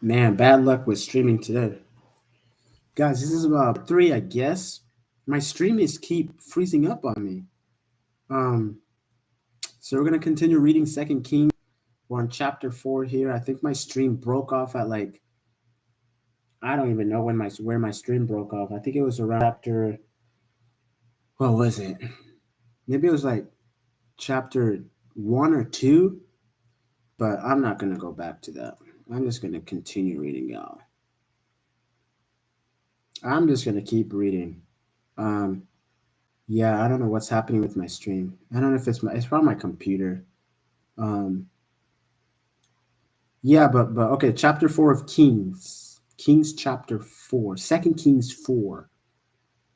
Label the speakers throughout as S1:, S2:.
S1: Man, bad luck with streaming today. Guys, this is about three, I guess. My stream is keep freezing up on me. Um, so we're gonna continue reading Second King. We're on chapter 4 here. I think my stream broke off at like I don't even know where my stream broke off. I think it was around chapter what was it? Maybe it was like chapter 1 or 2, but I'm not gonna go back to that. I'm just gonna continue reading, y'all. I'm just gonna keep reading. Um, Yeah, I don't know what's happening with my stream. I don't know if it's probably my computer. Um, yeah, but okay, chapter 4 of Kings. Kings chapter 4. Second Kings 4.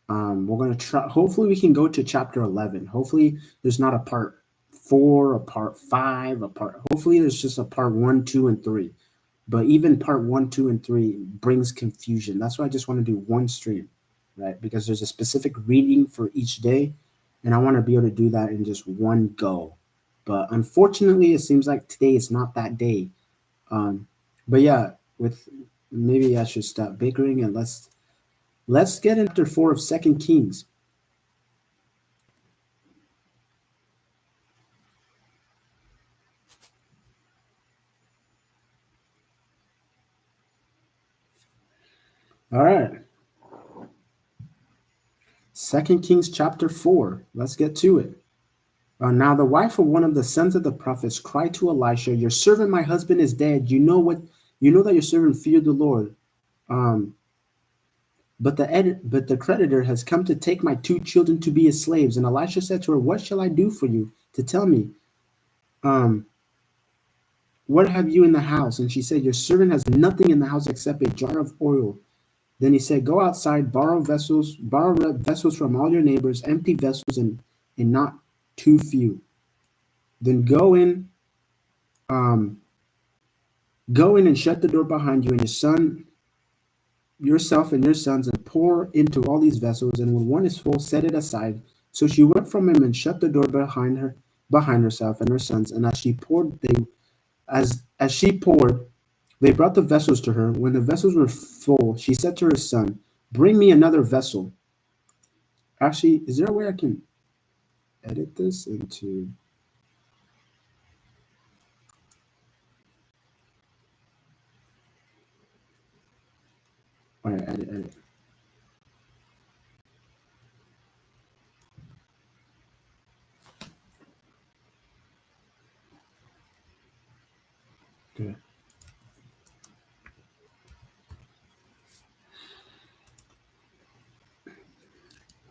S1: We're gonna try hopefully we can go to chapter 11. Hopefully there's not a part 4, a part 5, a part hopefully there's just a part 1, 2, and 3. But even part 1, 2, and 3 brings confusion. That's why I just want to do one stream, right? Because there's a specific reading for each day, and I want to be able to do that in just one go. But unfortunately, it seems like today is not that day. Um, but yeah, with maybe I should stop bickering and let's get into chapter 4 of Second Kings. All right, Second Kings chapter 4. Let's get to it. Now the wife of one of the sons of the prophets cried to Elisha, "Your servant, my husband, is dead. You know that your servant feared the Lord. Um, but the creditor has come to take my 2 children to be his slaves." And Elisha said to her, "What shall I do for you to tell me? Um, what have you in the house?" And she said, "Your servant has nothing in the house except a jar of oil." Then he said, "Go outside, borrow vessels from all your neighbors, empty vessels and not too few. Then um, go in and shut the door behind you and yourself and your sons, and pour into all these vessels. And when one is full, set it aside." So she went from him and shut the door behind herself and her sons. And as she poured, they brought the vessels to her. When the vessels were full, she said to her son, "Bring me another vessel." Actually, is there a way I can edit this into? All right, edit. Good.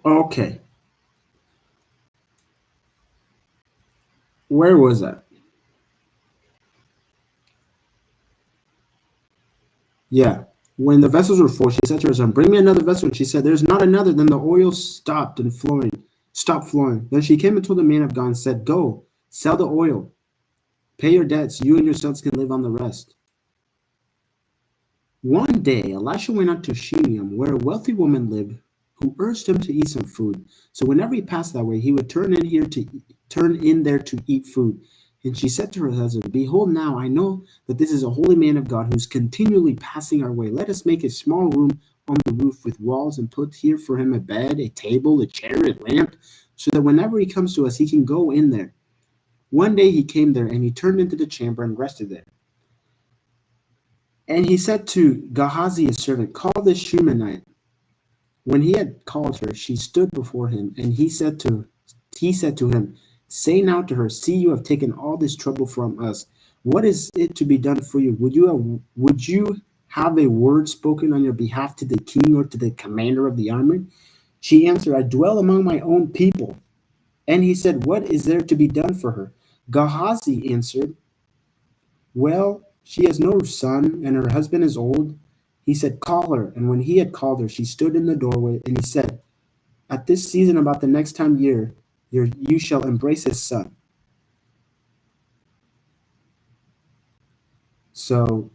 S1: Okay, where was I? Yeah. When the vessels were full, she said to her son, "Bring me another vessel." And she said, "There's not another." Then the oil stopped flowing. Then she came and told the man of God and said, "Go, sell the oil, pay your debts. You and your sons can live on the rest." One day, Elisha went out to Shunem, where a wealthy woman lived, who urged him to eat some food. So whenever he passed that way, he would turn in there to eat food. And she said to her husband, "Behold, now I know that this is a holy man of God who's continually passing our way. Let us make a small room on the roof with walls and put here for him a bed, a table, a chair, a lamp, so that whenever he comes to us, he can go in there." One day he came there, and he turned into the chamber and rested there. And he said to Gehazi his servant, "Call this Shunammite." When he had called her, she stood before him, and he said to him, "Say now to her, see, you have taken all this trouble from us. What is it to be done for you? Would you have a word spoken on your behalf to the king or to the commander of the army?" She answered, "I dwell among my own people." And he said, "What is there to be done for her?" Gehazi answered, "Well, she has no son, and her husband is old." He said, "Call her." And when he had called her, she stood in the doorway, and he said, "At this season, about the next time year, you shall embrace his son." So,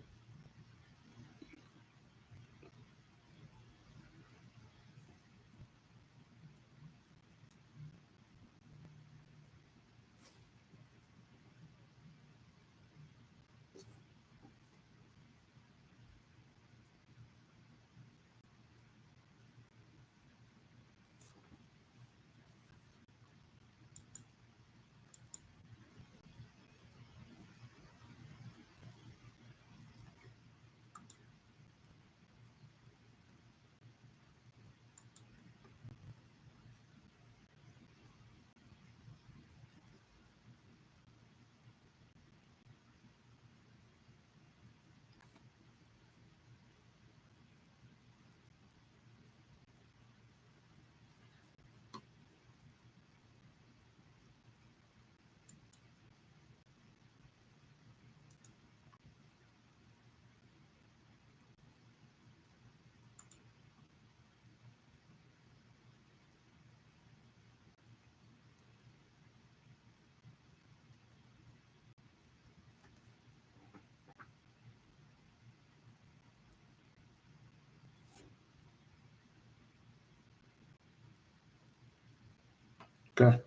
S1: Okay.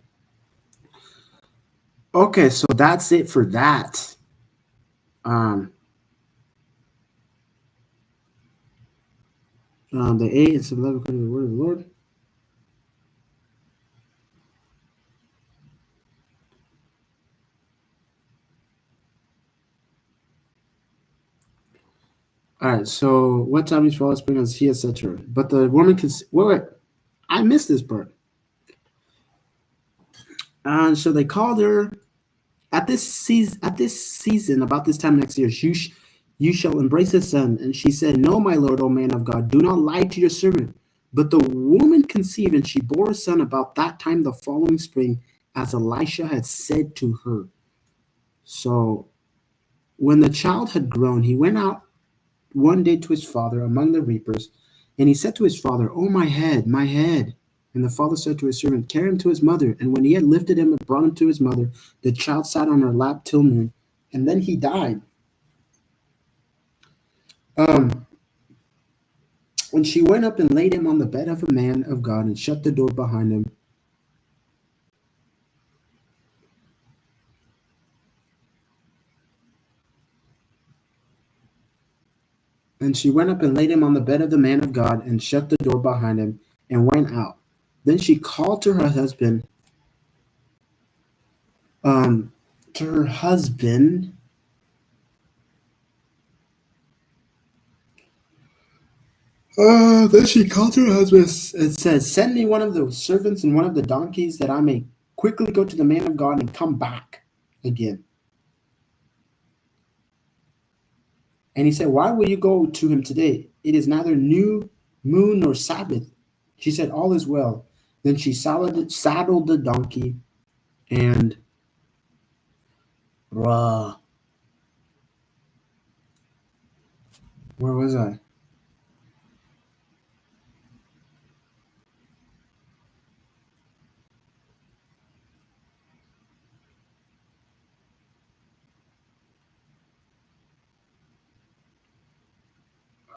S1: Okay, so that's it for that. Um, the 8 and 11 according to the word of the Lord. All right, so what time is fall spring as he has said to her? But the woman can wait, I missed this part. And so they called her at this season, about this time next year, you shall embrace a son. And she said, No, my lord, O man of God, do not lie to your servant. But the woman conceived, and she bore a son about that time the following spring, as Elisha had said to her. So when the child had grown, he went out one day to his father among the reapers, and he said to his father, Oh, my head, my head. And the father said to his servant, Carry him to his mother. And when he had lifted him and brought him to his mother, the child sat on her lap till noon, and then he died. Um, and she went up and laid him on the bed of a man of God and shut the door behind him. And she went up and laid him on the bed of the man of God and shut the door behind him and went out. Then she called to her husband, um, to her husband. Then she called to her husband and said, Send me one of the servants and one of the donkeys that I may quickly go to the man of God and come back again. And he said, Why will you go to him today? It is neither new moon nor Sabbath. She said, All is well. Then she saddled the donkey and where was I?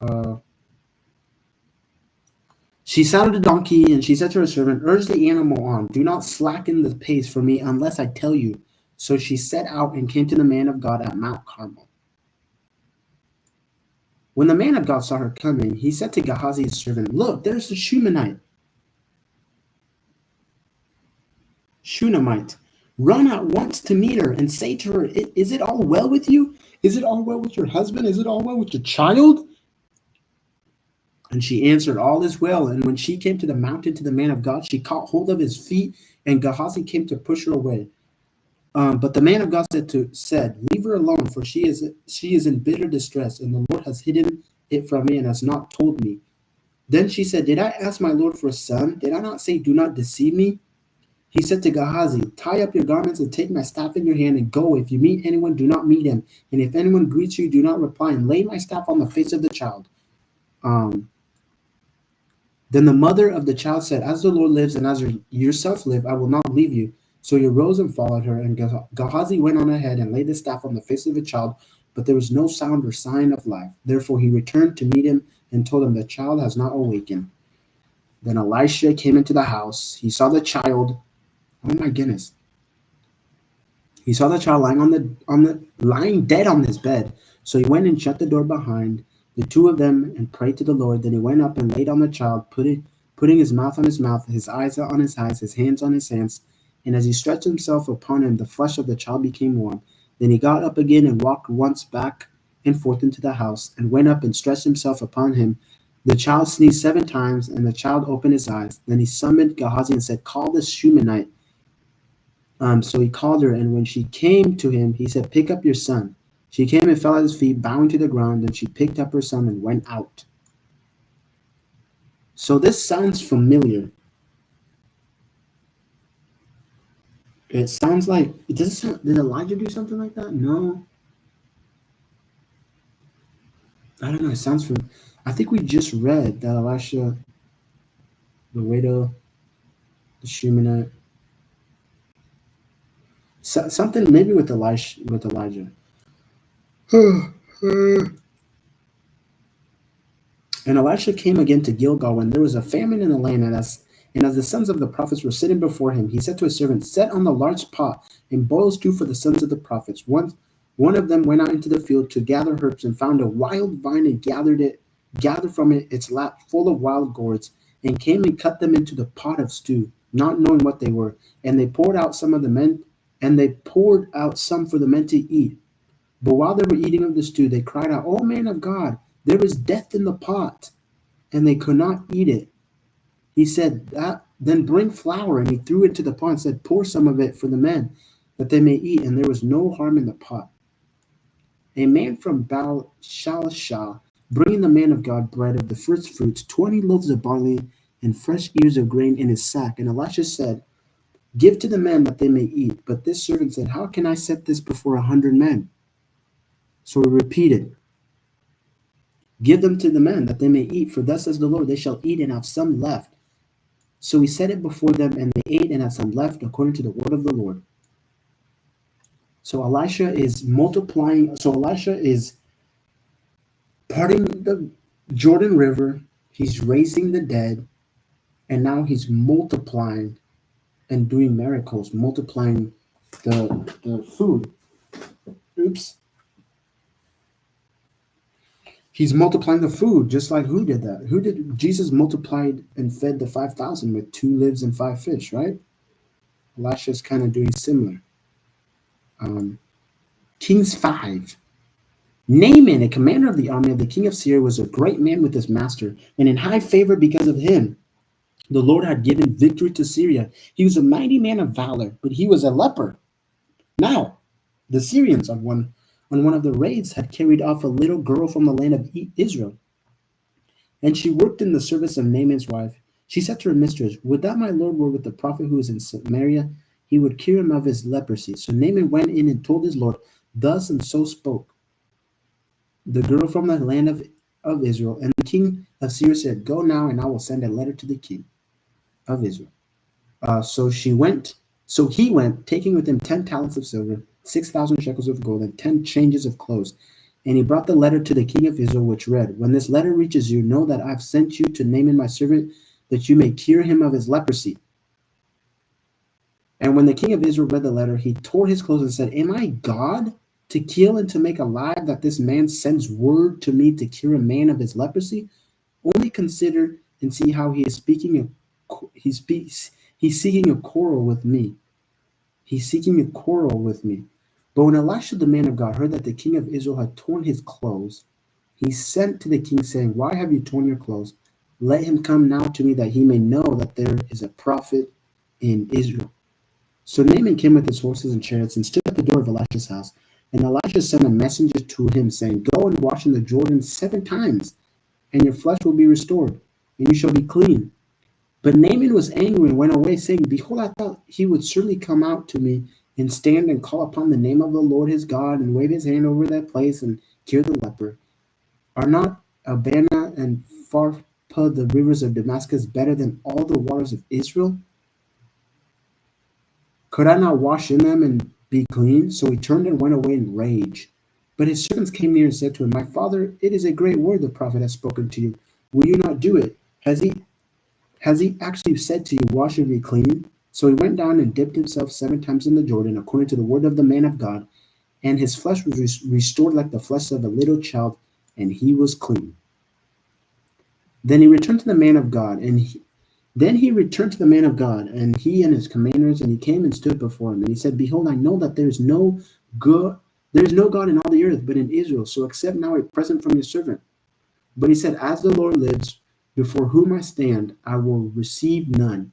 S1: Uh, she saddled the donkey and she said to her servant, Urge the animal on. Do not slacken the pace for me unless I tell you. So she set out and came to the man of God at Mount Carmel. When the man of God saw her coming, he said to Gehazi's servant, Look, there's the Shunammite. Run at once to meet her and say to her, Is it all well with you? Is it all well with your husband? Is it all well with your child? And she answered, All is well. And when she came to the mountain to the man of God, she caught hold of his feet, and Gehazi came to push her away. But the man of God said, Leave her alone, for she is in bitter distress, and the Lord has hidden it from me and has not told me. Then she said, Did I ask my Lord for a son? Did I not say, Do not deceive me? He said to Gehazi, Tie up your garments and take my staff in your hand and go. If you meet anyone, do not meet him. And if anyone greets you, do not reply, and lay my staff on the face of the child. Then the mother of the child said, As the Lord lives and as yourself live, I will not leave you. So he arose and followed her, and Gehazi went on ahead and laid the staff on the face of the child, but there was no sound or sign of life. Therefore he returned to meet him and told him, The child has not awakened. Then Elisha came into the house. He saw the child. Oh my goodness. He saw the child lying dead on his bed. So he went and shut the door behind the two of them and prayed to the Lord. Then he went up and laid on the child, putting his mouth on his mouth, his eyes on his eyes, his hands on his hands. And as he stretched himself upon him, the flesh of the child became warm. Then he got up again and walked once back and forth into the house, and went up and stretched himself upon him. The child sneezed 7 times, and the child opened his eyes. Then he summoned Gehazi and said, Call this Shunammite. So he called her, and when she came to him, he said, Pick up your son. She came and fell at his feet, bowing to the ground, and she picked up her son and went out. So this sounds familiar. It sounds like, did Elijah do something like that? No. I don't know. It sounds from, I think we just read that Elisha, the widow, the Shunammite, something maybe with Elijah. And Elisha came again to Gilgal when there was a famine in the land, And as the sons of the prophets were sitting before him, he said to his servant, set on the large pot and boil stew for the sons of the prophets. One of them went out into the field to gather herbs and found a wild vine and gathered from it its lap full of wild gourds, and came and cut them into the pot of stew, not knowing what they were. And they poured out some for the men to eat. But while they were eating of the stew, they cried out, O man of God, there is death in the pot. And they could not eat it. He said, then bring flour. And he threw it into the pot and said, pour some of it for the men, that they may eat. And there was no harm in the pot. A man from Baal Shalishah, bringing the man of God bread of the first fruits, 20 loaves of barley and fresh ears of grain in his sack. And Elisha said, give to the men that they may eat. But this servant said, how can I set this before 100 men? So he repeated, give them to the men that they may eat, for thus says the Lord, they shall eat and have some left. So he set it before them, and they ate and had some left, according to the word of the Lord. So Elisha is multiplying. So Elisha is parting the Jordan River. He's raising the dead, and now he's multiplying and doing miracles, multiplying the food. Oops. He's multiplying the food, just like who did that? Who did Jesus multiplied and fed the 5,000 with 2 loaves and 5 fish, right? Elisha's kind of doing similar. Kings 5. Naaman, a commander of the army of the king of Syria, was a great man with his master, and in high favor because of him. The Lord had given victory to Syria. He was a mighty man of valor, but he was a leper. Now, the Syrians on one of the raids had carried off a little girl from the land of Israel, and she worked in the service of Naaman's wife. She said to her mistress, would that my Lord were with the prophet who is in Samaria, he would cure him of his leprosy. So Naaman went in and told his Lord, thus and so spoke the girl from the land of Israel. And the king of Syria said, go now, and I will send a letter to the king of Israel. So he went, taking with him 10 talents of silver, 6,000 shekels of gold, and 10 changes of clothes. And he brought the letter to the king of Israel, which read, when this letter reaches you, know that I have sent you to Naaman my servant, that you may cure him of his leprosy. And when the king of Israel read the letter, he tore his clothes and said, am I God to kill and to make alive, that this man sends word to me to cure a man of his leprosy? Only consider and see how he is he's seeking a quarrel with me. He's seeking a quarrel with me. But when Elisha, the man of God, heard that the king of Israel had torn his clothes, he sent to the king, saying, why have you torn your clothes? Let him come now to me, that he may know that there is a prophet in Israel. So Naaman came with his horses and chariots and stood at the door of Elisha's house. And Elisha sent a messenger to him, saying, go and wash in the Jordan 7 times, and your flesh will be restored, and you shall be clean. But Naaman was angry and went away, saying, behold, I thought he would surely come out to me and stand and call upon the name of the Lord his God and wave his hand over that place and cure the leper. Are not Abana and Pharpah, the rivers of Damascus, better than all the waters of Israel? Could I not wash in them and be clean? So he turned and went away in rage. But his servants came near and said to him, my father, it is a great word the prophet has spoken to you. Will you not do it? Has he actually said to you, wash and be clean? So he went down and dipped himself 7 times in the Jordan, according to the word of the man of God, and his flesh was restored like the flesh of a little child, and he was clean. Then he returned to the man of God, and he and his commanders, and he came and stood before him. And he said, behold, I know that there is no God in all the earth but in Israel. So accept now a present from your servant. But he said, as the Lord lives, before whom I stand, I will receive none.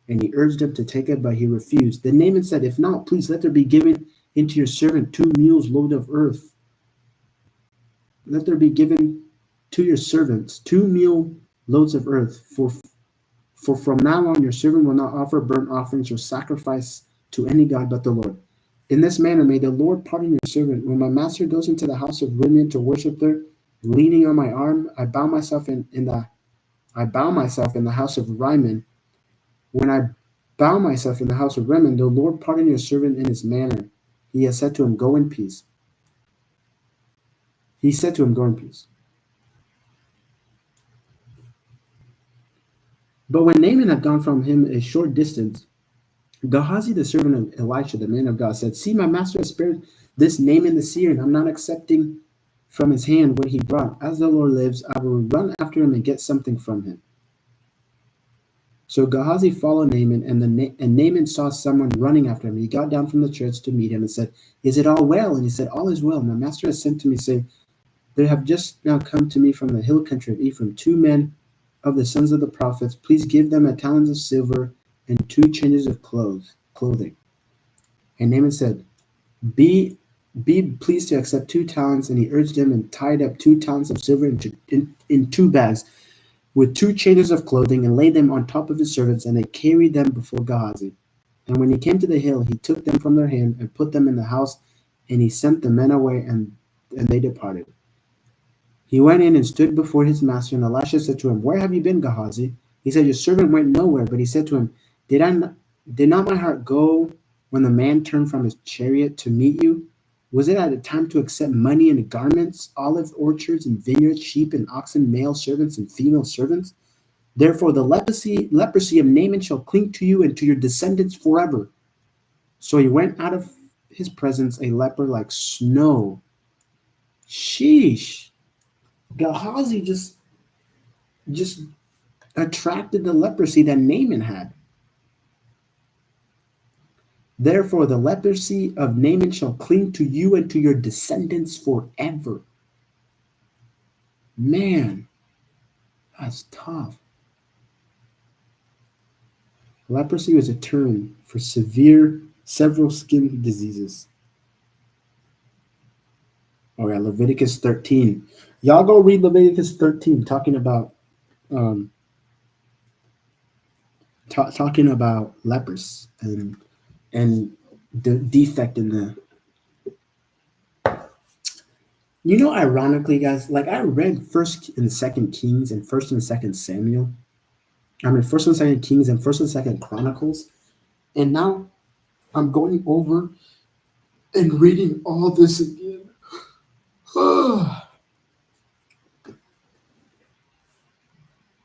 S1: And he urged him to take it, but he refused. Then Naaman said, if not, please let there be given into your servant 2 mules load of earth. Let there be given to your servants 2 mule loads of earth. For from now on your servant will not offer burnt offerings or sacrifice to any god but the Lord. In this manner may the Lord pardon your servant. When my master goes into the house of Rimmon to worship there, leaning on my arm, I bow myself in the house of Rimmon. When I bow myself in the house of Rimmon, the Lord pardon your servant in his manner. He has said to him, go in peace. He said to him, go in peace. But when Naaman had gone from him a short distance, Gehazi, the servant of Elisha, the man of God, said, "See, my master has spared this Naaman the Syrian. I'm not accepting from his hand what he brought. As the Lord lives, I will run after him and get something from him." So Gehazi followed Naaman, and Naaman saw someone running after him. He got down from the church to meet him and said, "Is it all well?" And he said, "All is well. My master has sent to me, saying, there have just now come to me from the hill country of Ephraim 2 men of the sons of the prophets. Please give them a talent of silver and 2 changes of clothing." And Naaman said, Be be pleased to accept 2 talents. And he urged him and tied up 2 talents of silver in 2 bags with 2 changes of clothing and laid them on top of his servants. And they carried them before Gehazi. And when he came to the hill, he took them from their hand and put them in the house. And he sent the men away, and they departed. He went in and stood before his master, and Elisha said to him, "Where have you been, Gehazi?" He said, "Your servant went nowhere." But he said to him, Did not my heart go when the man turned from his chariot to meet you? Was it at a time to accept money and garments, olive orchards and vineyards, sheep and oxen, male servants and female servants? Therefore the leprosy of Naaman shall cling to you and to your descendants forever." So he went out of his presence a leper like snow. Sheesh. Gehazi just attracted the leprosy that Naaman had. Therefore, the leprosy of Naaman shall cling to you and to your descendants forever. Man, that's tough. Leprosy was a term for several skin diseases. All right, Leviticus 13. Y'all go read Leviticus 13, talking about talking about lepers and the defect in the. Ironically, guys, like I read First and Second Kings and First and Second Samuel. I mean, First and Second Kings and First and Second Chronicles, and now I'm going over and reading all this again.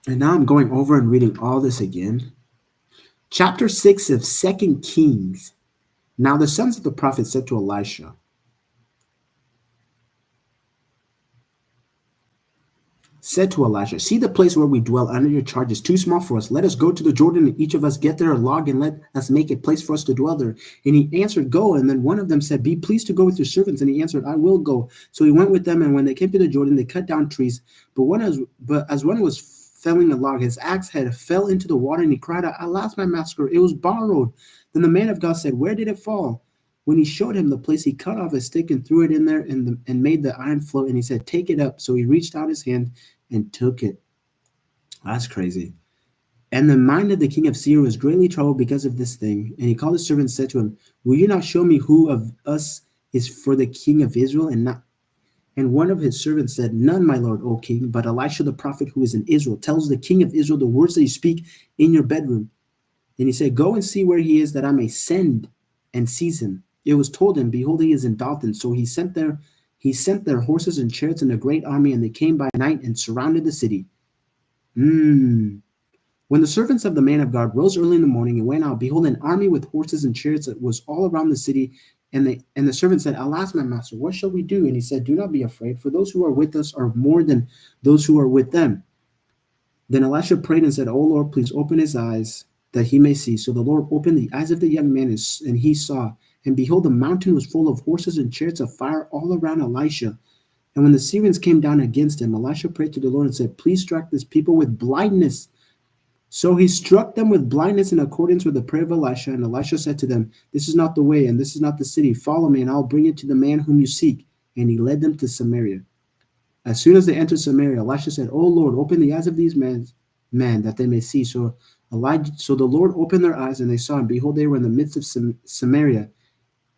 S1: And now I'm going over and reading all this again. Chapter 6 of Second Kings. Now the sons of the prophet said to Elisha, "See, the place where we dwell under your charge is too small for us. Let us go to the Jordan, and each of us get there a log, and let us make a place for us to dwell there." And he answered, "Go." And then one of them said, "Be pleased to go with your servants." And he answered, "I will go." So he went with them, and when they came to the Jordan, they cut down trees. But as one was felling a log, his axe head fell into the water, and he cried out, "Alas, my master, it was borrowed." Then the man of God said, "Where did it fall?" When he showed him the place, he cut off a stick and threw it in there and made the iron float. And he said, "Take it up." So he reached out his hand and took it. That's crazy. And the mind of the king of Syria was greatly troubled because of this thing. And he called his servant and said to him, "Will you not show me who of us is for the king of Israel?" And one of his servants said, "None, my lord, O king, but Elisha the prophet who is in Israel tells the king of Israel the words that you speak in your bedroom." And he said, "Go and see where he is, that I may send and seize him." It was told him, "Behold, he is in Dothan." So he sent their horses and chariots and a great army, and they came by night and surrounded the city. When the servants of the man of God rose early in the morning and went out, behold, an army with horses and chariots was all around the city. And the servant said, "Alas, my master, what shall we do?" And he said, "Do not be afraid, for those who are with us are more than those who are with them." Then Elisha prayed and said, "O Lord, please open his eyes that he may see." So the Lord opened the eyes of the young man, and he saw. And behold, the mountain was full of horses and chariots of fire all around Elisha. And when the Syrians came down against him, Elisha prayed to the Lord and said, "Please strike this people with blindness." So he struck them with blindness in accordance with the prayer of Elisha. And Elisha said to them, "This is not the way, and this is not the city. Follow me, and I'll bring you to the man whom you seek." And he led them to Samaria. As soon as they entered Samaria, Elisha said, "O Lord, open the eyes of these men that they may see." So the Lord opened their eyes, and they saw, and behold, they were in the midst of Samaria.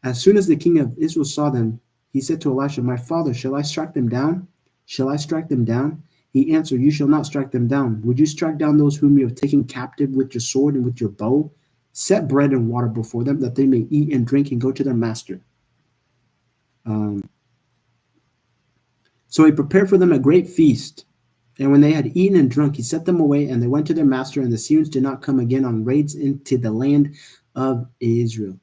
S1: As soon as the king of Israel saw them, he said to Elisha, "My father, shall I strike them down? Shall I strike them down?" He answered, "You shall not strike them down. Would you strike down those whom you have taken captive with your sword and with your bow? Set bread and water before them, that they may eat and drink and go to their master." So he prepared for them a great feast, And when they had eaten and drunk, he set them away, and they went to their master, and the Syrians did not come again on raids into the land of Israel.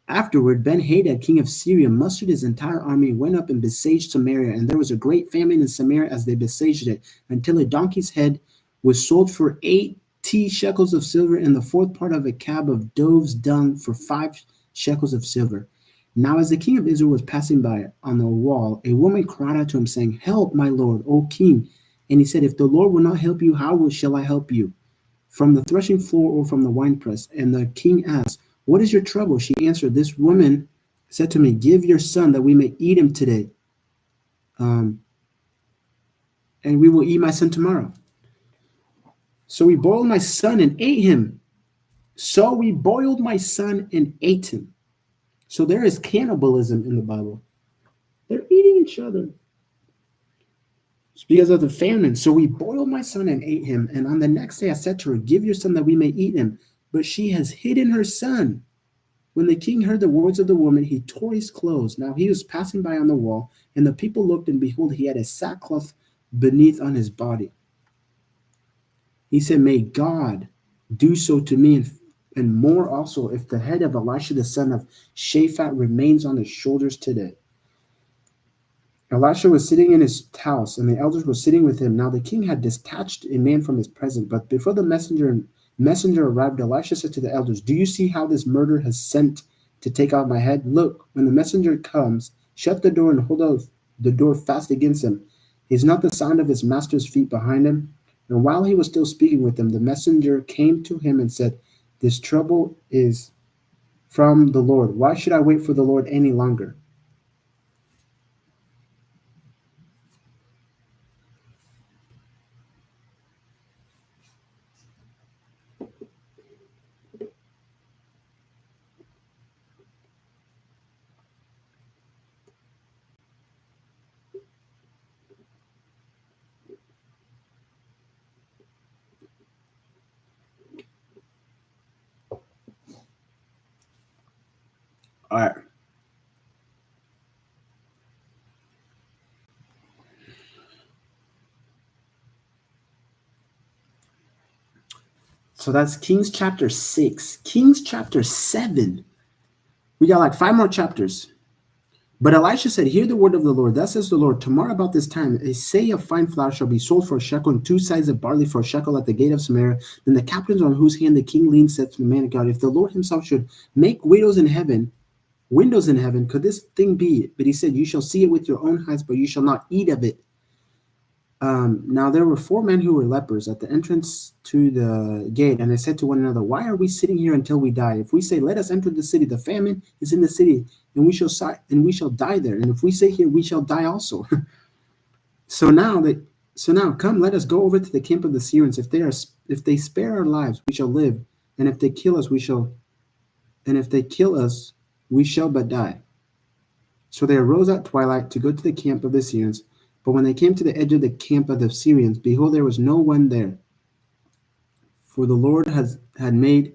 S1: Afterward, Ben-Hadad, king of Syria, mustered his entire army and went up and besieged Samaria. And there was a great famine in Samaria as they besieged it, until a donkey's head was sold for 80 shekels of silver, and the fourth part of a cab of dove's dung for 5 shekels of silver. Now, as the king of Israel was passing by on the wall, a woman cried out to him, saying, "Help, my lord, O king." And he said, "If the Lord will not help you, how shall I help you? From the threshing floor or from the winepress?" And the king asked, "What is your trouble?" She answered, "This woman said to me, 'Give your son that we may eat him today, um, and we will eat my son tomorrow.' So we boiled my son and ate him. So we boiled my son and ate him." So there is cannibalism in the Bible. They're eating each other. It's because of the famine. So we boiled my son and ate him. And on the next day I said to her, "Give your son that we may eat him." But she has hidden her son. When the king heard the words of the woman, he tore his clothes. Now he was passing by on the wall, and the people looked, and behold, he had a sackcloth beneath on his body. He said, "May God do so to me, and more also, if the head of Elisha the son of Shaphat remains on his shoulders today." Elisha was sitting in his house, and the elders were sitting with him. Now the king had dispatched a man from his presence, but before the messenger arrived, Elisha said to the elders, "Do you see how this murderer has sent to take out my head? Look, when the messenger comes, shut the door and hold the door fast against him. Is not the sound of his master's feet behind him?" And while he was still speaking with them, the messenger came to him and said, "This trouble is from the Lord. Why should I wait for the Lord any longer?" All right. So that's Kings chapter 6. Kings chapter 7. We got like 5 more chapters. But Elisha said, "Hear the word of the Lord. Thus says the Lord, tomorrow about this time, a seah of fine flour shall be sold for a shekel, and 2 sides of barley for a shekel at the gate of Samaria." Then the captains on whose hand the king leaned said to the man of God, "If the Lord himself should make windows in heaven, could this thing be?" But he said, "You shall see it with your own eyes, but you shall not eat of it." Now there were 4 men who were lepers at the entrance to the gate, and they said to one another, "Why are we sitting here until we die? If we say, 'Let us enter the city,' the famine is in the city, and we shall die there. And if we stay here, we shall die also." so now they, so now come, let us go over to the camp of the Syrians. If they spare our lives, we shall live, and if they kill us, we shall but die. So they arose at twilight to go to the camp of the Syrians. But when they came to the edge of the camp of the Syrians, behold, there was no one there. For the Lord had made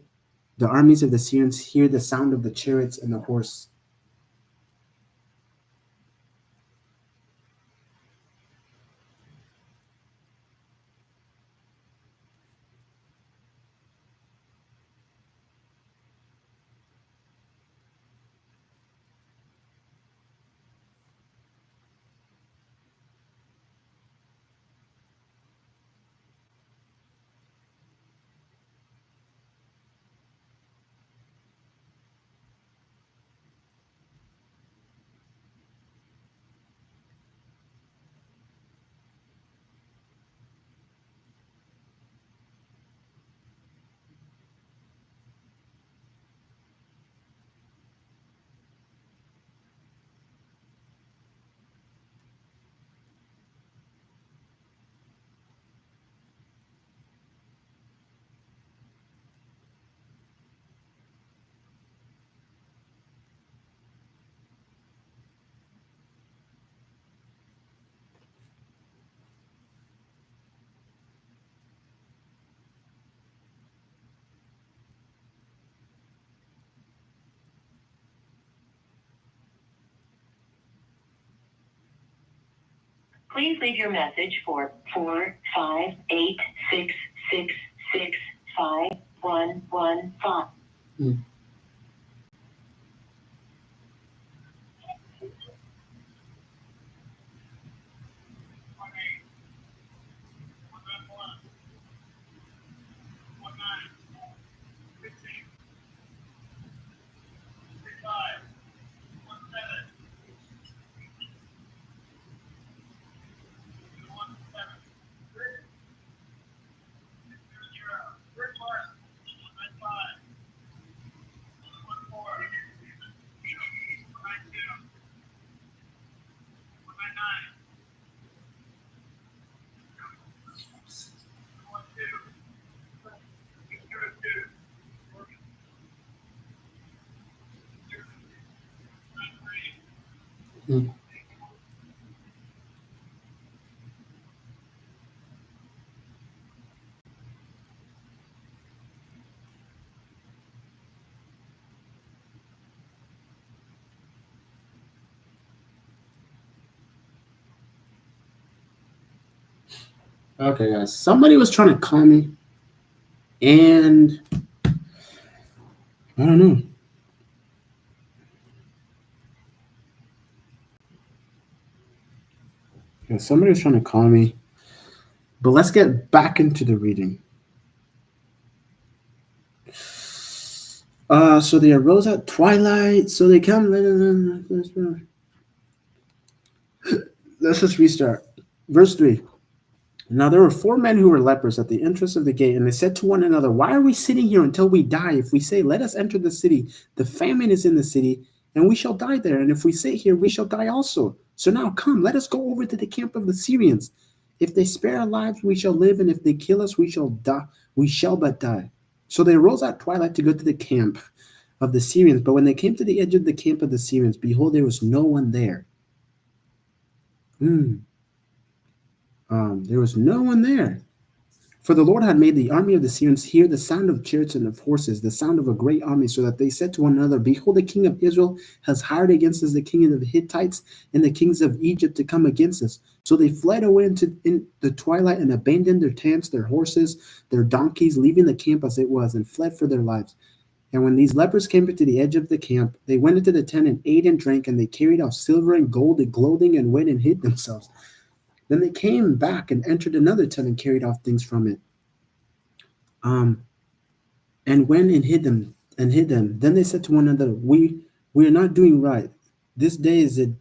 S1: the armies of the Syrians hear the sound of the chariots and the horse. Please leave your message for 458-666-5115. Mm. Mm. Okay, guys. Somebody was trying to call me, and I don't know. Yeah, somebody was trying to call me, but let's get back into the reading. So they arose at twilight. So they come. Let's just restart. Verse 3. Now there were 4 men who were lepers at the entrance of the gate, and they said to one another, "Why are we sitting here until we die? If we say, 'Let us enter the city,' the famine is in the city, and we shall die there. And if we stay here, we shall die also. So now come, let us go over to the camp of the Syrians. If they spare our lives, we shall live, and if they kill us, we shall die. We shall but die." So they arose at twilight to go to the camp of the Syrians. But when they came to the edge of the camp of the Syrians, behold, there was no one there. Hmm. There was no one there. For the Lord had made the army of the Syrians hear the sound of chariots and of horses, the sound of a great army, so that they said to one another, "Behold, the king of Israel has hired against us the king of the Hittites and the kings of Egypt to come against us." So they fled away in the twilight and abandoned their tents, their horses, their donkeys, leaving the camp as it was, and fled for their lives. And when these lepers came to the edge of the camp, they went into the tent and ate and drank, and they carried off silver and gold and clothing and went and hid themselves. Then they came back and entered another tent and carried off things from it. Um, and went and hid them. Then they said to one another, We are not doing right. This day is a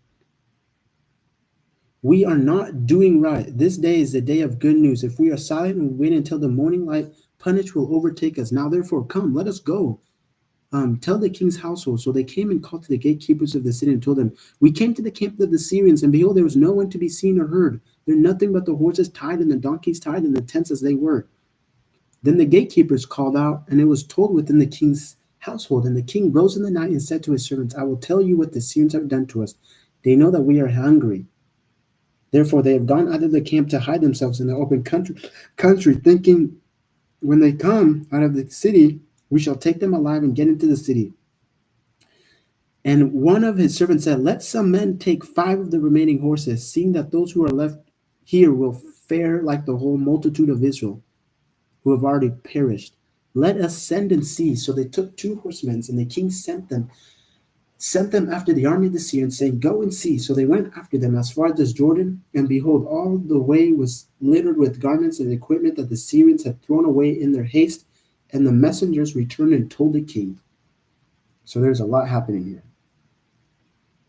S1: We are not doing right. This day is the day of good news. If we are silent and wait until the morning light, punishment will overtake us. Now therefore come, let us go. Tell the king's household. So they came and called to the gatekeepers of the city and told them, "We came to the camp of the Syrians, and behold, there was no one to be seen or heard. There nothing but the horses tied and the donkeys tied and the tents as they were." Then the gatekeepers called out, and it was told within the king's household. And the king rose in the night and said to his servants, "I will tell you what the Syrians have done to us. They know that we are hungry. Therefore, they have gone out of the camp to hide themselves in the open country, thinking, when they come out of the city, we shall take them alive and get into the city." And one of his servants said, "Let some men take 5 of the remaining horses, seeing that those who are left here will fare like the whole multitude of Israel, who have already perished. Let us send and see." So they took 2 horsemen, and the king sent them after the army of the Syrians, saying, "Go and see." So they went after them as far as Jordan, and behold, all the way was littered with garments and equipment that the Syrians had thrown away in their haste. And the messengers returned and told the king. So there's a lot happening here.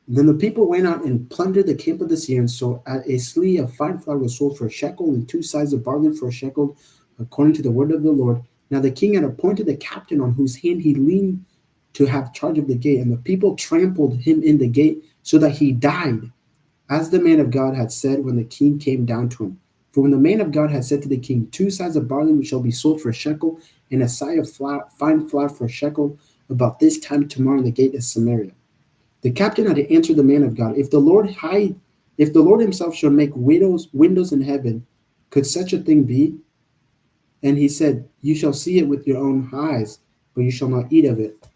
S1: Then the people went out and plundered the camp of the Syrians. So at a sleeve of fine flour was sold for a shekel, and 2 sides of barley for a shekel, according to the word of the Lord. Now the king had appointed the captain on whose hand he leaned to have charge of the gate, and the people trampled him in the gate so that he died, as the man of God had said when the king came down to him. For when the man of God had said to the king, 2 sides of barley shall be sold for a shekel, and a side of fine flour for a shekel, about this time tomorrow in the gate of Samaria. The captain had answered the man of God, if the Lord himself shall make windows in heaven, could such a thing be?" And he said, "You shall see it with your own eyes, but you shall not eat of it."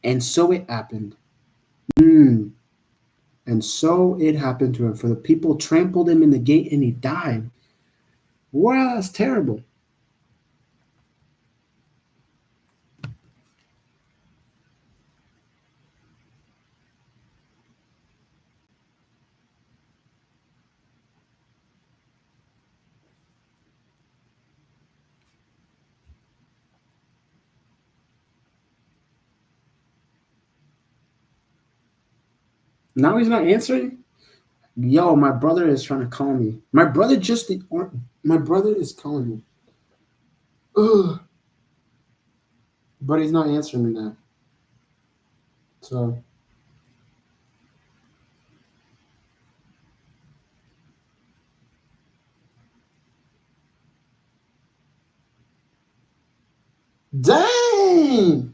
S1: And so it happened. Mm. And so it happened to him, for the people trampled him in the gate and he died. Wow, that's terrible. Now he's not answering? Yo, my brother is trying to call me. My brother is calling me. Ugh. But he's not answering me now. So dang!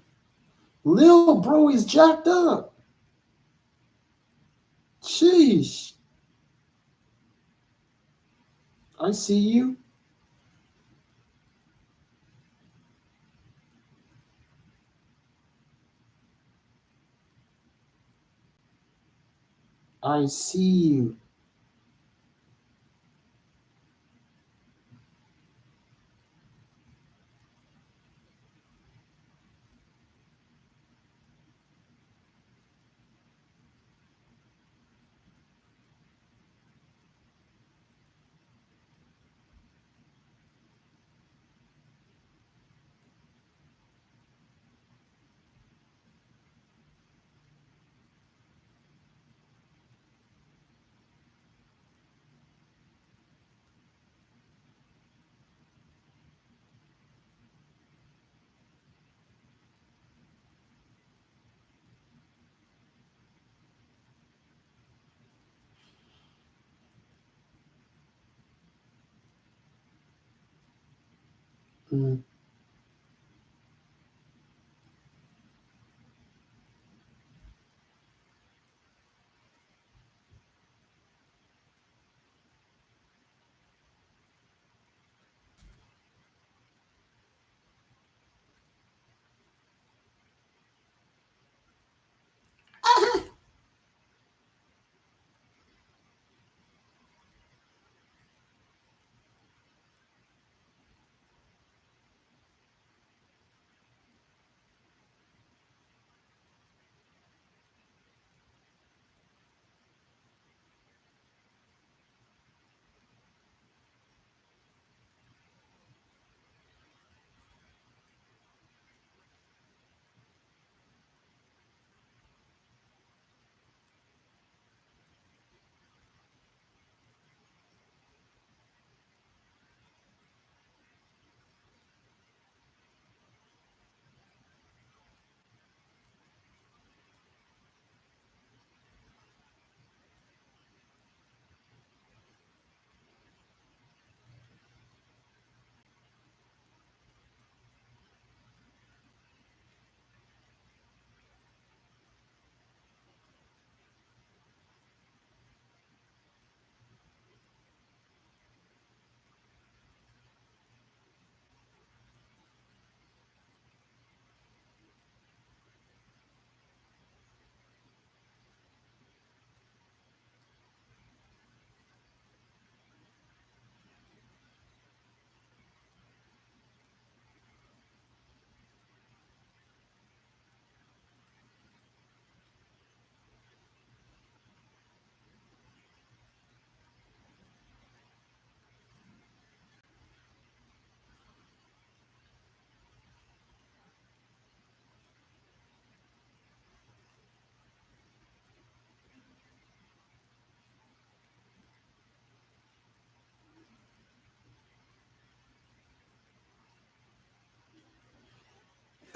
S1: Lil bro is jacked up. Sheesh. I see you. I see you. Mm,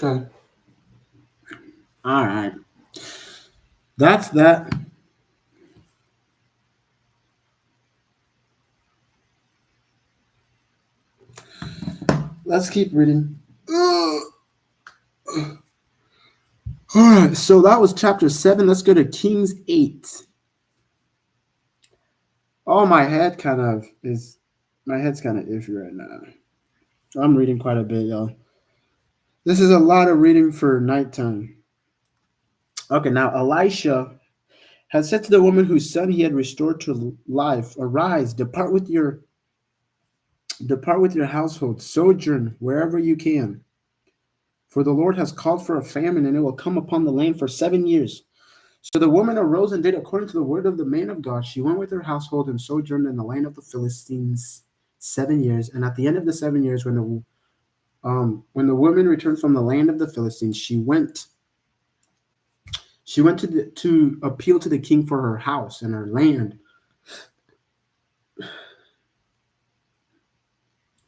S1: okay. All right. That's that. Let's keep reading. Ugh. All right. So that was chapter 7. Let's go to Kings 8. Oh, my head's kind of iffy right now. I'm reading quite a bit, y'all. This is a lot of reading for nighttime. Okay, now Elisha had said to the woman whose son he had restored to life, "Arise, depart with your household, sojourn wherever you can. For the Lord has called for a famine, and it will come upon the land for 7 years." So the woman arose and did according to the word of the man of God. She went with her household and sojourned in the land of the Philistines 7 years. And at the end of the 7 years, when the woman returned from the land of the Philistines, she went to appeal to the king for her house and her land.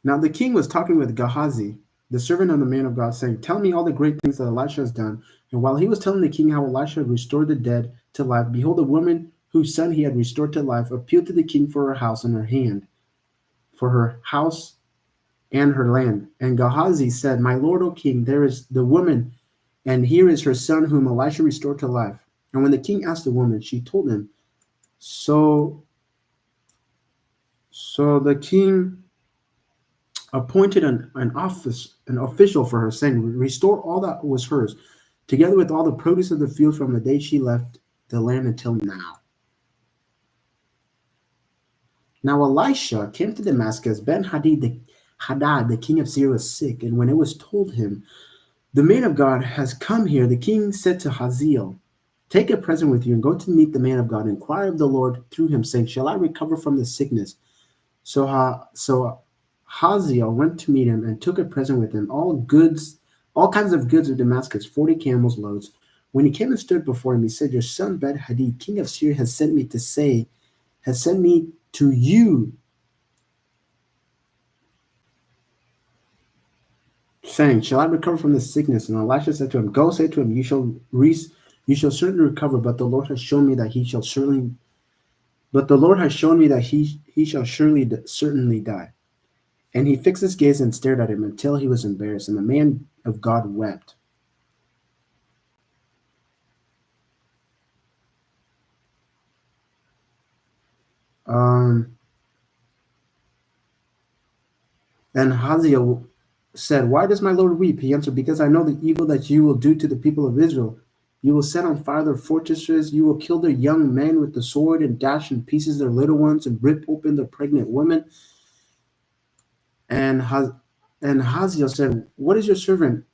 S1: Now the king was talking with Gehazi, the servant of the man of God, saying, "Tell me all the great things that Elisha has done." And while he was telling the king how Elisha had restored the dead to life, behold, the woman whose son he had restored to life appealed to the king for her house and her hand, for her house and her land. And Gehazi said, "My lord, O king, there is the woman, and here is her son whom Elisha restored to life." And when the king asked the woman, she told him. So, so the king appointed an official for her, saying, "Restore all that was hers, together with all the produce of the field from the day she left the land until now." Now Elisha came to Damascus. Hadad, the king of Syria, was sick, and when it was told him, "The man of God has come here," the king said to Hazael, "Take a present with you and go to meet the man of God. Inquire of the Lord through him, saying, Shall I recover from this sickness?" So Hazael went to meet him and took a present with him, all kinds of goods of Damascus, 40 camels loads. When he came and stood before him, he said, "Your son Ben-Hadad, king of Syria, has sent me to you, saying, Shall I recover from this sickness?" And Elisha said to him, "Go, say to him, you shall certainly recover, but the Lord has shown me that he shall certainly die." And he fixed his gaze and stared at him until he was embarrassed, and the man of God wept. And Hazael said, "Why does my Lord weep?" He answered, "Because I know the evil that you will do to the people of Israel. You will set on fire their fortresses, you will kill their young men with the sword, and dash in pieces their little ones, and rip open their pregnant women." And Hazael said, "What is your servant?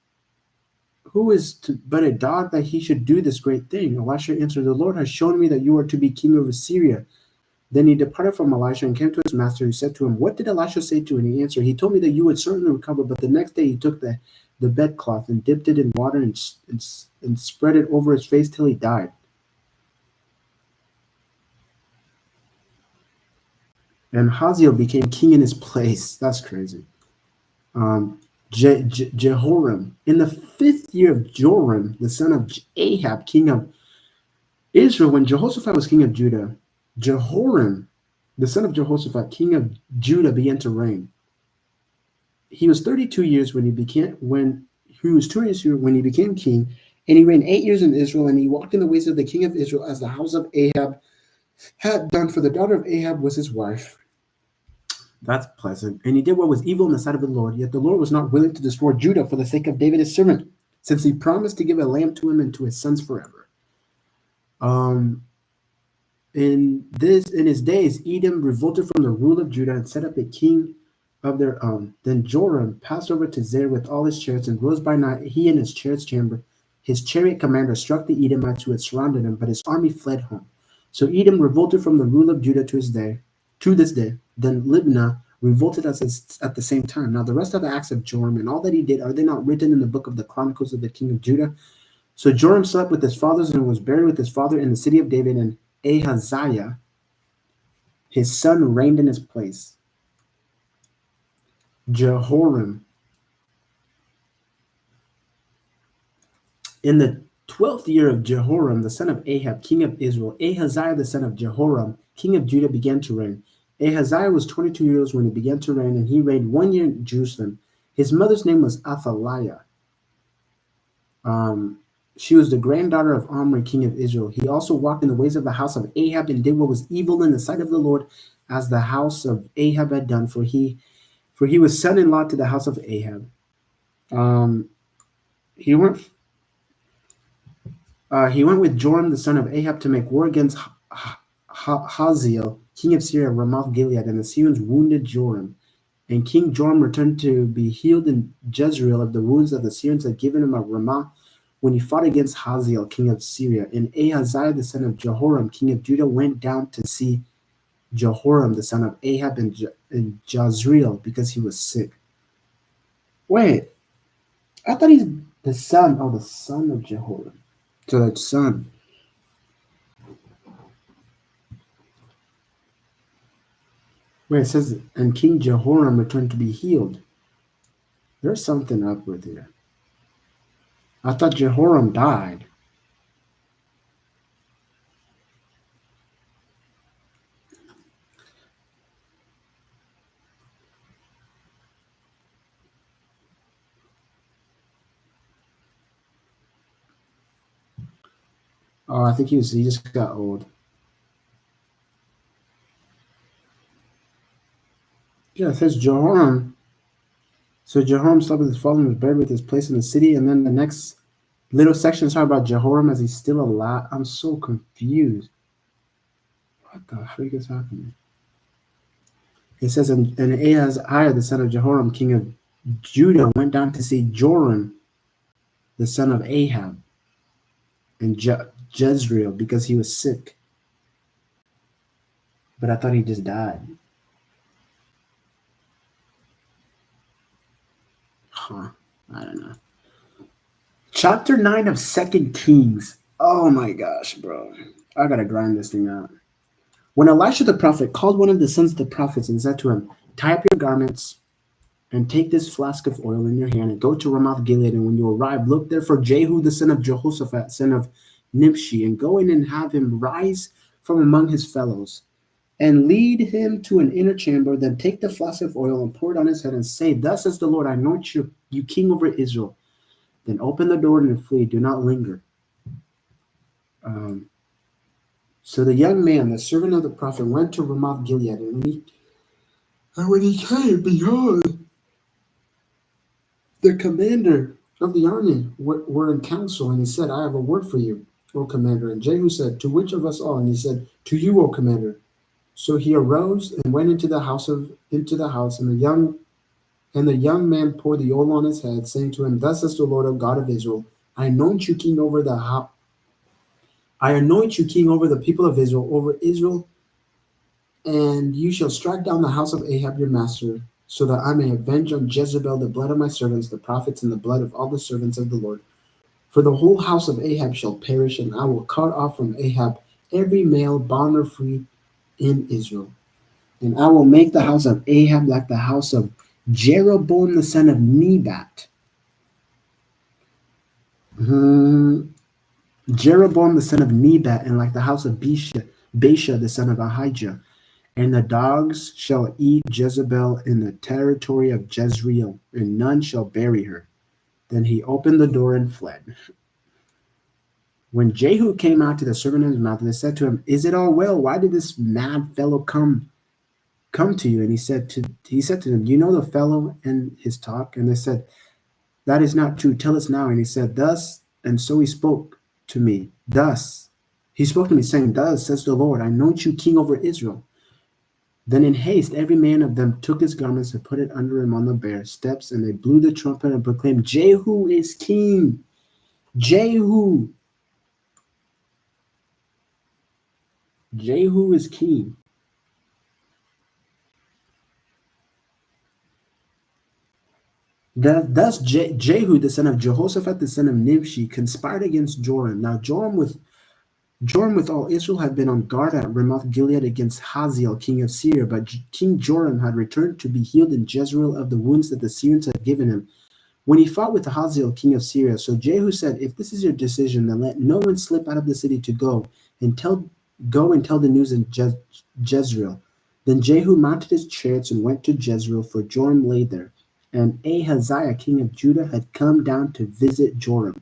S1: Who is but a dog that he should do this great thing?" Elisha answered, "The Lord has shown me that you are to be king over Syria." Then he departed from Elisha and came to his master, who said to him, "What did Elisha say to you?" And he answered, "He told me that you would certainly recover." But the next day he took the bedcloth and dipped it in water and spread it over his face till he died. And Hazael became king in his place. That's crazy. Jehoram. In the 5th year of Joram, the son of Ahab, king of Israel, when Jehoshaphat was king of Judah, Jehoram, the son of Jehoshaphat, king of Judah, began to reign. He was 32 years when he became king, and he reigned 8 years in Israel, and he walked in the ways of the king of Israel as the house of Ahab had done, for the daughter of Ahab was his wife. That's pleasant. And he did what was evil in the sight of the Lord, yet the Lord was not willing to destroy Judah for the sake of David his servant, since he promised to give a lamb to him and to his sons forever. In his days, Edom revolted from the rule of Judah and set up a king of their own. Then Joram passed over to Zair with all his chariots, and rose by night, he and his chariot commander struck the Edomites who had surrounded him, but his army fled home. So Edom revolted from the rule of Judah to this day. Then Libnah revolted at the same time. Now the rest of the acts of Joram and all that he did, are they not written in the book of the Chronicles of the king of Judah? So Joram slept with his fathers and was buried with his father in the city of David, and Ahaziah, his son, reigned in his place. Jehoram. In the 12th year of Jehoram, the son of Ahab, king of Israel, Ahaziah, the son of Jehoram, king of Judah, began to reign. Ahaziah was 22 years when he began to reign, and he reigned 1 year in Jerusalem. His mother's name was Athaliah. She was the granddaughter of Omri, king of Israel. He also walked in the ways of the house of Ahab and did what was evil in the sight of the Lord, as the house of Ahab had done, for he was son-in-law to the house of Ahab. He went He went with Joram the son of Ahab to make war against Hazael, king of Syria, Ramoth Gilead, and the Syrians wounded Joram. And King Joram returned to be healed in Jezreel of the wounds that the Syrians had given him at Ramah when he fought against Hazael, king of Syria. And Ahaziah the son of Jehoram, king of Judah, went down to see Jehoram the son of Ahab in Jezreel because he was sick. Wait, I thought he's the son. Oh, the son of Jehoram. So the son. Where it says, and King Jehoram returned to be healed. There's something up with here. I thought Jehoram died. Oh, I think he just got old. Yeah, it says Jehoram. So Jehoram slept with his father and was buried with his place in the city. And then the next little section is talking about Jehoram as he's still alive. I'm so confused. What the freak is happening? It says, and Ahaziah, the son of Jehoram, king of Judah, went down to see Joram, the son of Ahab, in Jezreel because he was sick. But I thought he just died. Huh. I don't know. Chapter 9 of 2 Kings. Oh my gosh, bro. I gotta grind this thing out. When Elisha the prophet called one of the sons of the prophets and said to him, tie up your garments and take this flask of oil in your hand and go to Ramoth Gilead. And when you arrive, look there for Jehu the son of Jehoshaphat, son of Nimshi, and go in and have him rise from among his fellows and lead him to an inner chamber. Then take the flask of oil and pour it on his head and say, thus says the Lord, I anoint you king over Israel. Then open the door and flee. Do not linger. So the young man, the servant of the prophet, went to Ramoth Gilead, and when he came, behold, the commander of the army were in council, and he said, I have a word for you, O commander. And Jehu said, to which of us all? And he said, to you, O commander. So he arose and went into the house, and the young man poured the oil on his head, saying to him, thus says the Lord, O God of Israel, I anoint you king over the people of Israel, over Israel, and you shall strike down the house of Ahab your master, so that I may avenge on Jezebel the blood of my servants, the prophets, and the blood of all the servants of the Lord. For the whole house of Ahab shall perish, and I will cut off from Ahab every male, bond or free, in Israel. And I will make the house of Ahab like the house of Jeroboam the son of Nebat. Jeroboam the son of Nebat, and like the house of Baasha the son of Ahijah. And the dogs shall eat Jezebel in the territory of Jezreel, and none shall bury her. Then he opened the door and fled. When Jehu came out to the servant of his mouth, they said to him, is it all well? Why did this mad fellow come to you? And he said to them, do you know the fellow and his talk? And they said, that is not true. Tell us now. And he said, thus, and so he spoke to me. Thus, he spoke to me, saying, thus says the Lord, I anoint you king over Israel. Then in haste, every man of them took his garments and put it under him on the bare steps, and they blew the trumpet and proclaimed, Jehu is king. Jehu is king. Thus Jehu, the son of Jehoshaphat, the son of Nimshi, conspired against Joram. Now Joram with all Israel had been on guard at Ramoth Gilead against Hazael, king of Syria, but King Joram had returned to be healed in Jezreel of the wounds that the Syrians had given him when he fought with Hazael, king of Syria. So Jehu said, if this is your decision, then let no one slip out of the city to go and tell the news in Jezreel. Then Jehu mounted his chariots and went to Jezreel, for Joram lay there. And Ahaziah, king of Judah, had come down to visit Joram.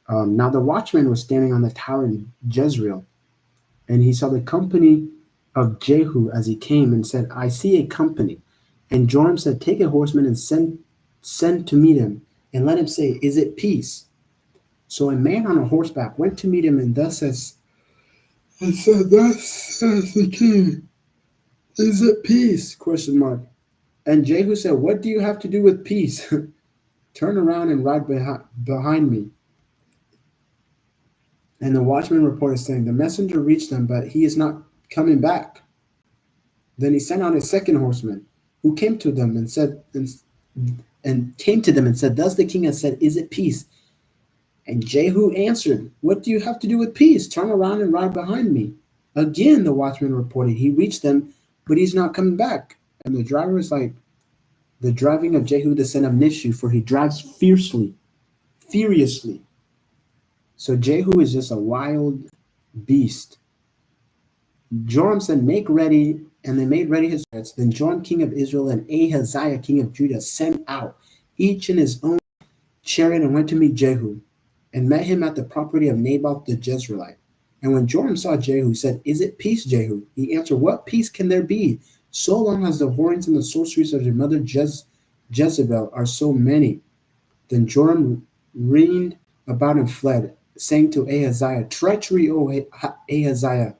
S1: Now the watchman was standing on the tower in Jezreel, and he saw the company of Jehu as he came, and said, I see a company. And Joram said, take a horseman and send to meet him, and let him say, is it peace? So a man on a horseback went to meet him and said, "Thus says the king, is it peace?" Question mark. And Jehu said, "What do you have to do with peace? Turn around and ride behind me." And the watchman reported, saying, "The messenger reached them, but he is not coming back." Then he sent out a second horseman, who came to them and came to them and said, "Thus the king has said, is it peace?" And Jehu answered, "What do you have to do with peace? Turn around and ride behind me." Again, the watchman reported, "He reached them, but he's not coming back." And the driver is like the driving of Jehu the son of Nishu, for he drives furiously. So Jehu is just a wild beast. Joram said, "Make ready," and they made ready his chariots. Then Joram king of Israel and Ahaziah king of Judah sent out, each in his own chariot, and went to meet Jehu, and met him at the property of Naboth the Jezreelite. And when Joram saw Jehu, he said, "Is it peace, Jehu?" He answered, "What peace can there be, so long as the whorings and the sorceries of your mother Jezebel are so many?" Then Joram reigned about and fled, saying to Ahaziah, "Treachery, O Ahaziah!"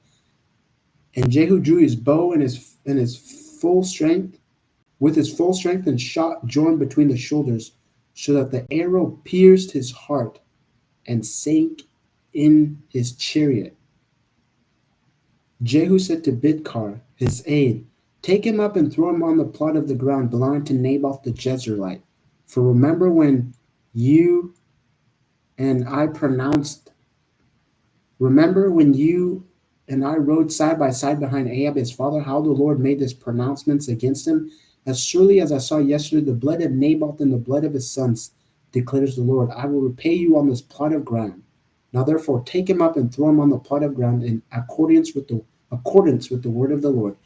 S1: And Jehu drew his bow in his full strength, with his full strength, and shot Joram between the shoulders, so that the arrow pierced his heart and sank in his chariot. Jehu said to Bidkar, his aide, "Take him up and throw him on the plot of the ground belonging to Naboth the Jezreelite. For you and I pronounced remember when you and I rode side by side behind Ahab his father, how the Lord made his pronouncements against him? As surely as I saw yesterday the blood of Naboth and the blood of his sons, declares the Lord, I will repay you on this plot of ground. Now therefore take him up and throw him on the plot of ground in accordance with the word of the Lord."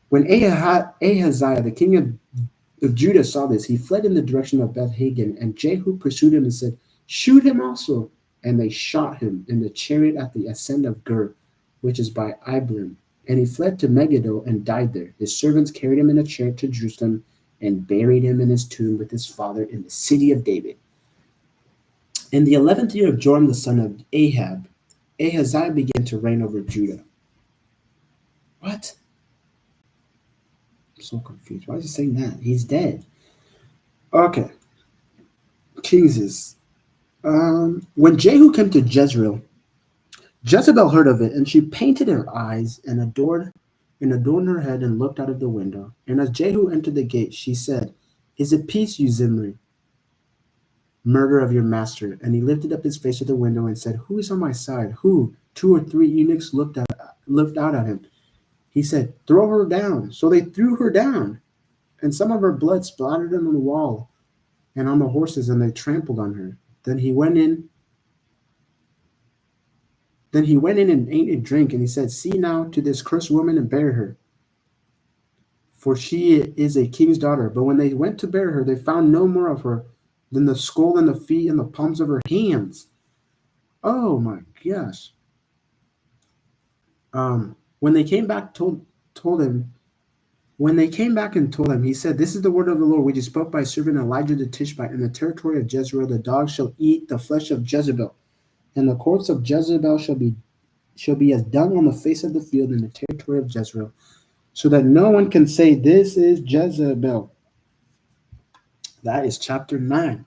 S1: When Ahaziah, the king of Judah, saw this, he fled in the direction of Beth Hagen, and Jehu pursued him and said, "Shoot him also." And they shot him in the chariot at the ascent of Gur, which is by Iblim. And he fled to Megiddo and died there. His servants carried him in a chariot to Jerusalem and buried him in his tomb with his father in the city of David. In the 11th year of Joram the son of Ahab, Ahaziah began to reign over Judah. What? I'm so confused. Why is he saying that? He's dead. Okay. Kings is. When Jehu came to Jezreel, Jezebel heard of it, and she painted her eyes and adorned her head and looked out of the window. And as Jehu entered the gate, she said, "Is it peace, you Zimri, murder of your master?" And he lifted up his face to the window and said, "Who is on my side? Who?" 2 or 3 eunuchs looked out at him. He said, "Throw her down." So they threw her down, and some of her blood splattered on the wall and on the horses, and they trampled on her. Then he went in and ate and drank, and he said, "See now to this cursed woman and bury her, for she is a king's daughter." But when they went to bury her, they found no more of her than the skull and the feet and the palms of her hands. Oh my gosh. When they came back, told him, When they came back and told him, he said, "This is the word of the Lord, which he spoke by servant Elijah the Tishbite. In the territory of Jezreel, the dogs shall eat the flesh of Jezebel, and the corpse of Jezebel shall be as dung on the face of the field in the territory of Jezreel, so that no one can say, 'This is Jezebel.'" That is chapter 9.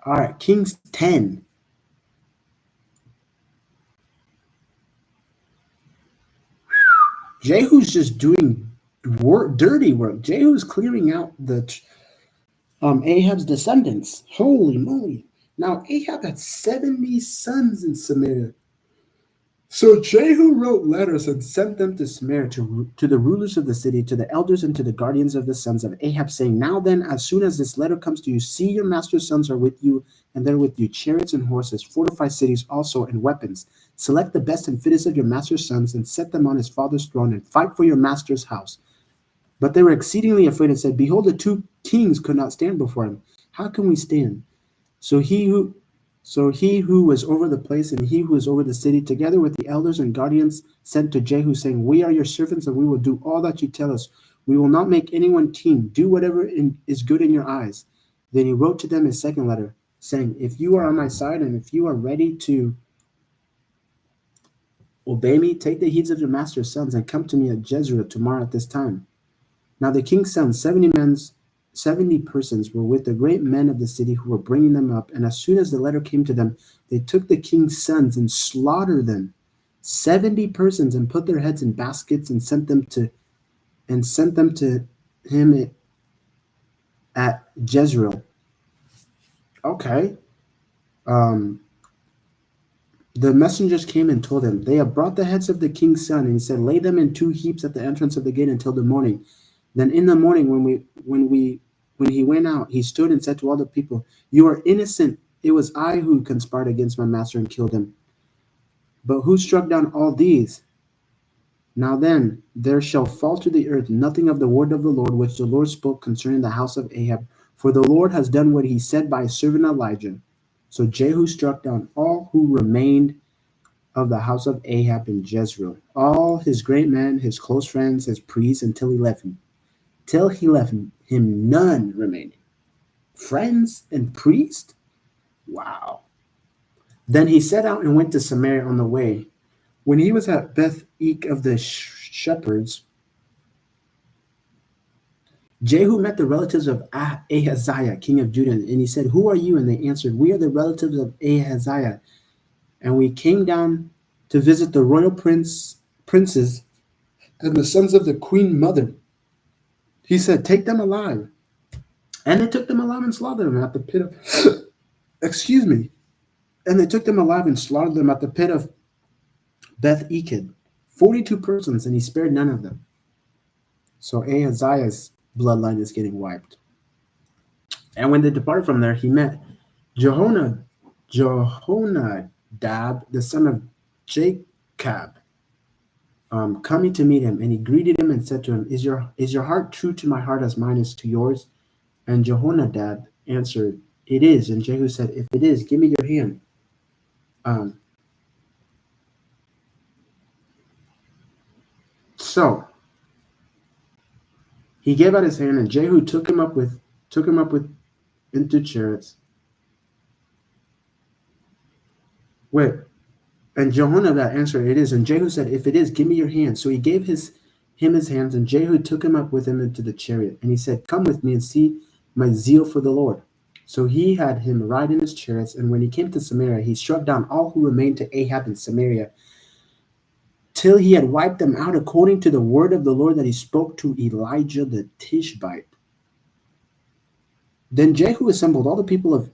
S1: All right, Kings 10. Jehu's just doing dirty work. Jehu's clearing out the Ahab's descendants. Holy moly. Now, Ahab had 70 sons in Samaria. So Jehu wrote letters and sent them to Samaria, to the rulers of the city, to the elders, and to the guardians of the sons of Ahab, saying, "Now then, as soon as this letter comes to you, see your master's sons are with you, and they're with you, chariots and horses, fortified cities also, and weapons. Select the best and fittest of your master's sons, and set them on his father's throne, and fight for your master's house." But they were exceedingly afraid and said, "Behold, the 2 kings could not stand before him. How can we stand?" So So he who was over the place and he who was over the city, together with the elders and guardians, sent to Jehu, saying, We are your servants, and we will do all that you tell us. We will not make anyone king. Do whatever is good in your eyes. Then he wrote to them a second letter, saying, If you are on my side, and if you are ready to obey me, take the heads of your master's sons, and come to me at Jezreel tomorrow at this time. Now the king's sons, 70 persons, were with the great men of the city who were bringing them up. And as soon as the letter came to them, they took the king's sons and slaughtered them, 70 persons, and put their heads in baskets and sent them to him at Jezreel. Okay. Um, the messengers came and told him, They have brought the heads of the king's son. And he said, Lay them in 2 heaps at the entrance of the gate until the morning. Then in the morning, when he went out, he stood and said to all the people, You are innocent. It was I who conspired against my master and killed him. But who struck down all these? Now then, there shall fall to the earth nothing of the word of the Lord which the Lord spoke concerning the house of Ahab, for the Lord has done what he said by his servant Elijah. So Jehu struck down all who remained of the house of Ahab in Jezreel, all his great men, his close friends, his priests, until he left him. Till he left him none remaining. Friends and priests? Wow. Then he set out and went to Samaria on the way. When he was at Beth Ek of the shepherds, Jehu met the relatives of Ahaziah, king of Judah, and he said, Who are you? And they answered, We are the relatives of Ahaziah, and we came down to visit the royal princes and the sons of the queen mother. He said, Take them alive. And they took them alive and slaughtered them at the pit of excuse me. And they took them alive and slaughtered them at the pit of Beth Eked, 42 persons, and he spared none of them. So Ahaziah's bloodline is getting wiped. And when they departed from there, he met Jehonadab, the son of Jacob, coming to meet him. And he greeted him and said to him, Is your heart true to my heart as mine is to yours? And Jehonadab answered, It is. And Jehu said, If it is, give me your hand. So he gave out his hand, and Jehu took him up with into chariots. Wait, and Jehonadab answered, It is. And Jehu said, If it is, give me your hand. So he gave him his hands, and Jehu took him up with him into the chariot. And he said, Come with me and see my zeal for the Lord. So he had him ride in his chariots, and when he came to Samaria, he struck down all who remained to Ahab in Samaria, till he had wiped them out according to the word of the Lord that he spoke to Elijah the Tishbite. Then Jehu assembled all the people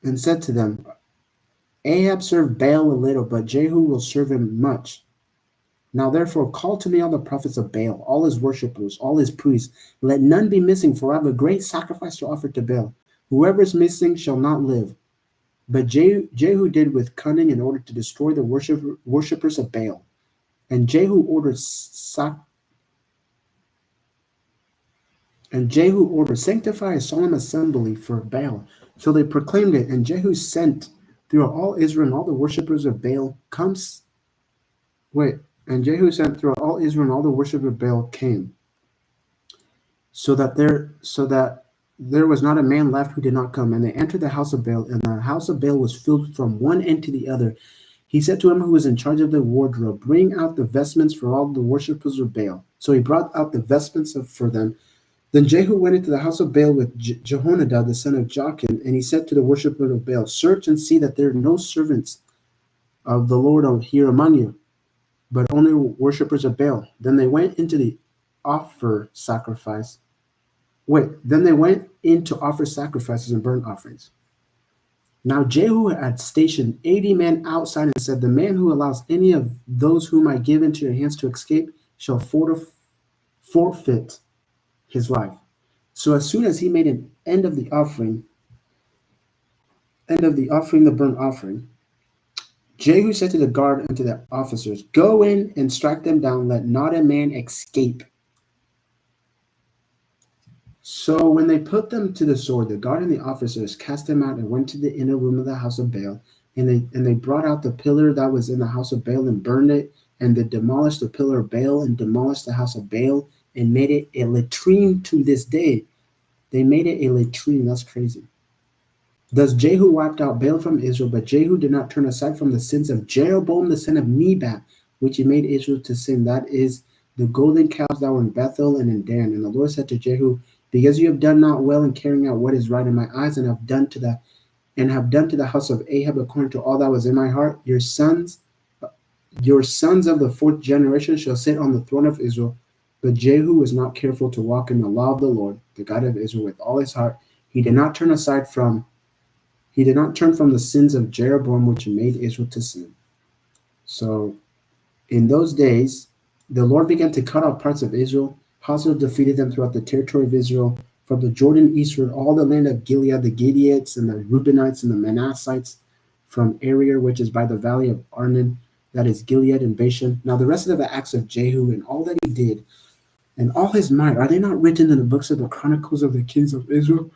S1: and said to them, Ahab served Baal a little, but Jehu will serve him much. Now therefore call to me all the prophets of Baal, all his worshippers, all his priests. Let none be missing, for I have a great sacrifice to offer to Baal. Whoever is missing shall not live. But Jehu did with cunning in order to destroy the worshippers of Baal. And Jehu ordered sanctify a solemn assembly for Baal. So they proclaimed it, and Jehu sent through all Israel and all the worshippers of Baal and Jehu sent through all Israel and all the worshippers of Baal came, so that there was not a man left who did not come. And they entered the house of Baal, and the house of Baal was filled from one end to the other. He said to him who was in charge of the wardrobe, Bring out the vestments for all the worshippers of Baal. So he brought out the vestments for them. Then Jehu went into the house of Baal with Jehonadab, the son of Joachim, and he said to the worshippers of Baal, Search and see that there are no servants of the Lord here among you, but only worshippers of Baal. Then they went into to offer sacrifices and burnt offerings. Now Jehu had stationed 80 men outside and said, The man who allows any of those whom I give into your hands to escape shall forfeit his life. So as soon as he made an end of the burnt offering, Jehu said to the guard and to the officers, Go in and strike them down, let not a man escape. So when they put them to the sword, the guard and the officers cast them out and went to the inner room of the house of Baal. And they brought out the pillar that was in the house of Baal and burned it. And they demolished the pillar of Baal and demolished the house of Baal and made it a latrine to this day. They made it a latrine. That's crazy. Thus Jehu wiped out Baal from Israel, but Jehu did not turn aside from the sins of Jeroboam the son of Nebat, which he made Israel to sin. That is the golden calves that were in Bethel and in Dan. And the Lord said to Jehu, because you have done not well in carrying out what is right in my eyes, and have done to the house of Ahab according to all that was in my heart, your sons of the fourth generation shall sit on the throne of Israel. But Jehu was not careful to walk in the law of the Lord, the God of Israel, with all his heart. He did not turn aside from he did not turn from the sins of Jeroboam, which made Israel to sin. So in those days, the Lord began to cut off parts of Israel. Hazael defeated them throughout the territory of Israel, from the Jordan eastward, all the land of Gilead, the Gadites and the Reubenites and the Manassites, from Arir, which is by the valley of Arnon, that is Gilead and Bashan. Now the rest of the acts of Jehu and all that he did, and all his might, are they not written in the books of the chronicles of the kings of Israel?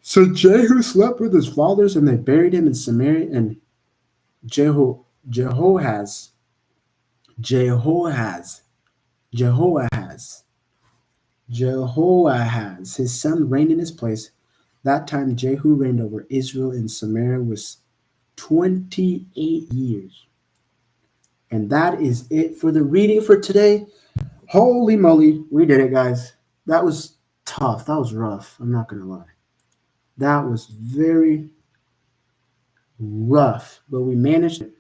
S1: So Jehu slept with his fathers, and they buried him in Samaria. And Jehoahaz, Jehoahaz, Jehoahaz, Jehoahaz, his son, reigned in his place. That time Jehu reigned over Israel in Samaria was 28 years. And that is it for the reading for today. Holy moly, we did it, guys. That was tough. That was rough. I'm not going to lie. That was very rough, but we managed it.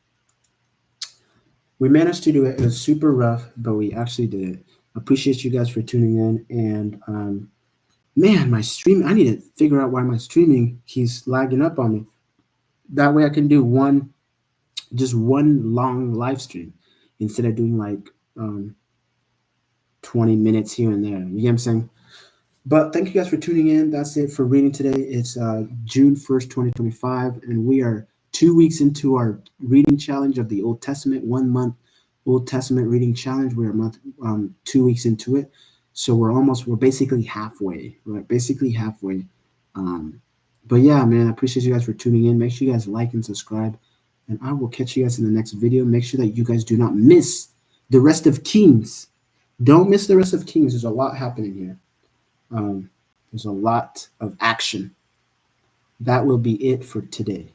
S1: We managed to do it. It was super rough, but we actually did it. Appreciate you guys for tuning in. And man, my stream, I need to figure out why my streaming keeps lagging up on me. That way I can do just one long live stream instead of doing like 20 minutes here and there. You get what I'm saying? But thank you guys for tuning in. That's it for reading today. It's June 1st, 2025, and we are 2 weeks into our reading challenge of the Old Testament, 1 month Old Testament reading challenge. We're 2 weeks into it. So we're basically halfway, right? Basically halfway. But yeah, man, I appreciate you guys for tuning in. Make sure you guys like and subscribe, and I will catch you guys in the next video. Make sure that you guys do not miss the rest of Kings. Don't miss the rest of Kings. There's a lot happening here. There's a lot of action. That will be it for today.